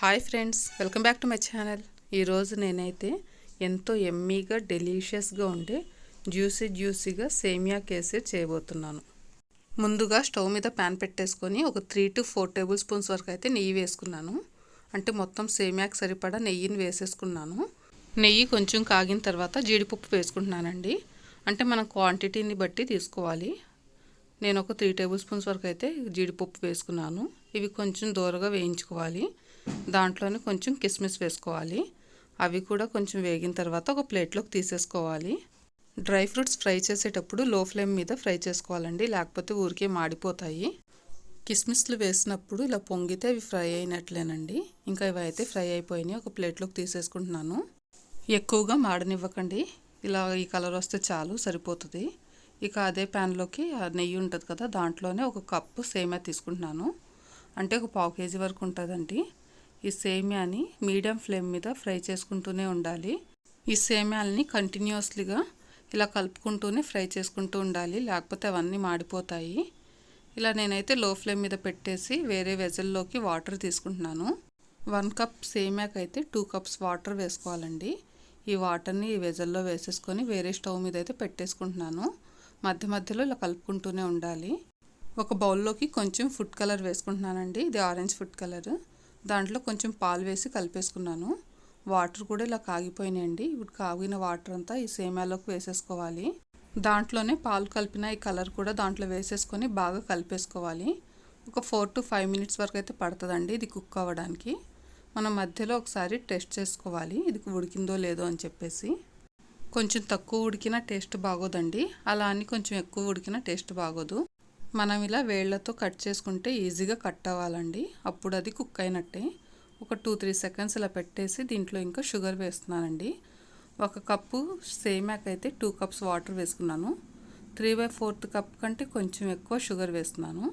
Hi friends, welcome back to my channel. ఈరోజు నేనైతే ఎంతో ఎమ్మీగా డెలీషియస్గా ఉండే జ్యూసీగా సేమియా కేసరి చేయబోతున్నాను. ముందుగా స్టవ్ మీద ప్యాన్ పెట్టేసుకొని ఒక 3 to 4 టేబుల్ స్పూన్స్ వరకు అయితే నెయ్యి వేసుకున్నాను. అంటే మొత్తం సేమియాకి సరిపడా నెయ్యిని వేసేసుకున్నాను. నెయ్యి కొంచెం కాగిన తర్వాత జీడిపప్పు వేసుకుంటున్నానండి. అంటే మనం క్వాంటిటీని బట్టి తీసుకోవాలి. నేను ఒక 3 టేబుల్ స్పూన్స్ వరకు అయితే జీడిపప్పు వేసుకున్నాను. ఇవి కొంచెం దూరగా వేయించుకోవాలి. దాంట్లోనే కొంచెం కిస్మిస్ వేసుకోవాలి. అవి కూడా కొంచెం వేగిన తర్వాత ఒక ప్లేట్లోకి తీసేసుకోవాలి. డ్రై ఫ్రూట్స్ ఫ్రై చేసేటప్పుడు లో ఫ్లేమ్ మీద ఫ్రై చేసుకోవాలండి, లేకపోతే ఊరికే మాడిపోతాయి. కిస్మిస్లు వేసినప్పుడు ఇలా పొంగితే అవి ఫ్రై అయినట్లేనండి. ఇంకా ఇవి అయితే ఫ్రై అయిపోయినాయి. ఒక ప్లేట్లోకి తీసేసుకుంటున్నాను. ఎక్కువగా మాడనివ్వకండి, ఇలా ఈ కలర్ వస్తే చాలు, సరిపోతుంది. ఇక అదే ప్యాన్లోకి నెయ్యి ఉంటుంది కదా, దాంట్లోనే ఒక కప్పు సేమియా తీసుకుంటున్నాను. అంటే ఒక 1/2 kg వరకు ఉంటుందండి. ఈ సేమియాని మీడియం ఫ్లేమ్ మీద ఫ్రై చేసుకుంటూనే ఉండాలి. ఈ సేమియాలని కంటిన్యూస్లీగా ఇలా కలుపుకుంటూనే ఫ్రై చేసుకుంటూ ఉండాలి, లేకపోతే అవన్నీ మాడిపోతాయి. ఇలా నేనైతే లో ఫ్లేమ్ మీద పెట్టేసి వేరే వెజల్లోకి వాటర్ తీసుకుంటున్నాను. 1 కప్ సేమియాకి అయితే 2 కప్స్ వాటర్ వేసుకోవాలండి. ఈ వాటర్ని ఈ వెజల్లో వేసేసుకొని వేరే స్టవ్ మీద అయితే పెట్టేసుకుంటున్నాను. మధ్య మధ్యలో ఇలా కలుపుకుంటూనే ఉండాలి. ఒక బౌల్లోకి కొంచెం ఫుడ్ కలర్ వేసుకుంటున్నానండి. ఇది ఆరెంజ్ ఫుడ్ కలర్. దాంట్లో కొంచెం పాలు వేసి కలిపేసుకున్నాను. వాటర్ కూడా ఇలా కాగిపోయినాయండి. ఇప్పుడు కాగిన వాటర్ అంతా ఈ సేమియాలోకి వేసేసుకోవాలి. దాంట్లోనే పాలు కలిపిన ఈ కలర్ కూడా దాంట్లో వేసేసుకొని బాగా కలిపేసుకోవాలి. ఒక 4 to 5 minutes వరకు అయితే పడుతుందండి ఇది కుక్ అవ్వడానికి. మనం మధ్యలో ఒకసారి టెస్ట్ చేసుకోవాలి, ఇది ఉడికిందో లేదో అని చెప్పేసి. కొంచెం తక్కువ ఉడికిన టేస్ట్ బాగోదండి, అలా అని కొంచెం ఎక్కువ ఉడికిన టేస్ట్ బాగోదు. మనం ఇలా వేళ్లతో కట్ చేసుకుంటే ఈజీగా కట్ అవ్వాలండి, అప్పుడు అది కుక్ అయినట్టే. ఒక 2-3 seconds ఇలా పెట్టేసి దీంట్లో ఇంకా షుగర్ వేస్తున్నానండి. 1 కప్పు సేమియాకి అయితే 2 cups వాటర్ వేసుకున్నాను. 3/4 కప్ కంటే కొంచెం ఎక్కువ షుగర్ వేస్తున్నాను.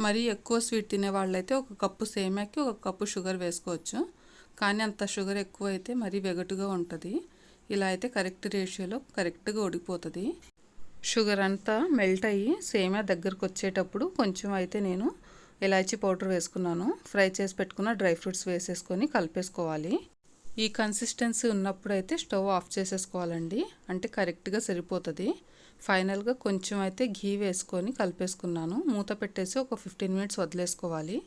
మరీ ఎక్కువ స్వీట్ తినే వాళ్ళైతే 1 కప్పు సేమియాకి 1 కప్పు షుగర్ వేసుకోవచ్చు. కానీ అంత షుగర్ ఎక్కువ అయితే మరీ వెగటుగా ఉంటుంది. ఇలా అయితే కరెక్ట్ రేషియోలో కరెక్ట్గా ఉడికిపోతుంది. షుగర్ అంతా మెల్ట్ అయ్యి సేమియా దగ్గరకు వచ్చేటప్పుడు కొంచెం అయితే నేను ఇలాచీ పౌడర్ వేసుకున్నాను. ఫ్రై చేసి పెట్టుకున్న డ్రై ఫ్రూట్స్ వేసేసుకొని కలిపేసుకోవాలి. ఈ కన్సిస్టెన్సీ ఉన్నప్పుడు అయితే స్టవ్ ఆఫ్ చేసేసుకోవాలండి, అంటే కరెక్ట్గా సరిపోతుంది. ఫైనల్గా కొంచెం అయితే ఘీ వేసుకొని కలిపేసుకున్నాను. మూత పెట్టేసి ఒక 15 minutes వదిలేసుకోవాలి.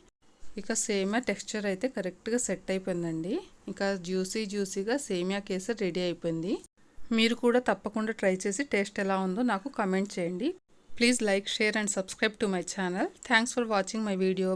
ఇక సేమియా టెక్స్చర్ అయితే కరెక్ట్గా సెట్ అయిపోయిందండి. ఇంకా జ్యూసీగా సేమియా కేసరి రెడీ అయిపోయింది. మీరు కూడా తప్పకుండా ట్రై చేసి టేస్ట్ ఎలా ఉందో నాకు కామెంట్ చేయండి. Please like, share and subscribe to my channel. Thanks for watching my video.